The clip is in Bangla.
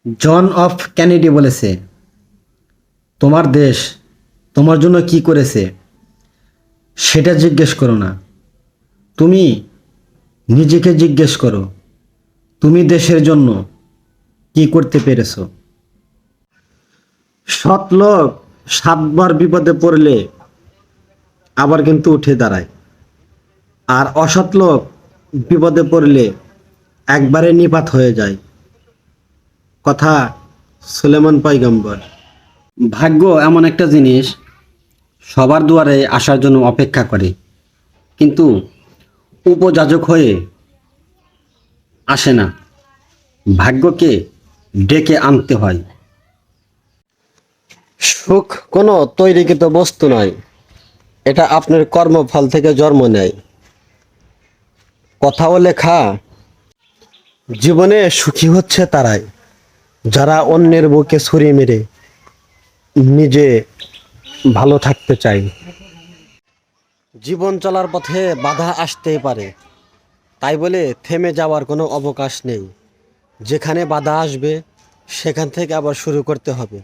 জন অফ কেনেডি বলেছে, তোমার দেশ তোমার জন্য কি করেছে সেটা জিজ্ঞেস করো না, তুমি নিজেকে জিজ্ঞেস করো, তুমি দেশের জন্য কি করতে পেরেছো। সৎ লোক 7 বার বিপদে পড়লে আবার কিন্তু উঠে দাঁড়ায়, আর অসৎ লোক বিপদে পড়লে একবারে নিপাত হয়ে যায়। কথা সুলেমান পয়গম্বর। ভাগ্য এমন একটা জিনিস, সবার দুয়ারে আসার জন্য অপেক্ষা করে, কিন্তু উপযাজক হয়ে আসে না, ভাগ্যকে ডেকে আনতে হয়। সুখ কোনো তৈরিকৃত বস্তু নয়, এটা আপনার কর্মফল থেকে জন্ম নেয়। কথাও লেখা, জীবনে সুখী হচ্ছে তারাই যারা অন্যের বুকে ছুরি মেরে নিজে ভালো থাকতে চায়। জীবন চলার পথে বাধা আসতেই পারে, তাই বলে থেমে যাওয়ার কোনো অবকাশ নেই। যেখানে বাধা আসবে সেখান থেকে আবার শুরু করতে হবে।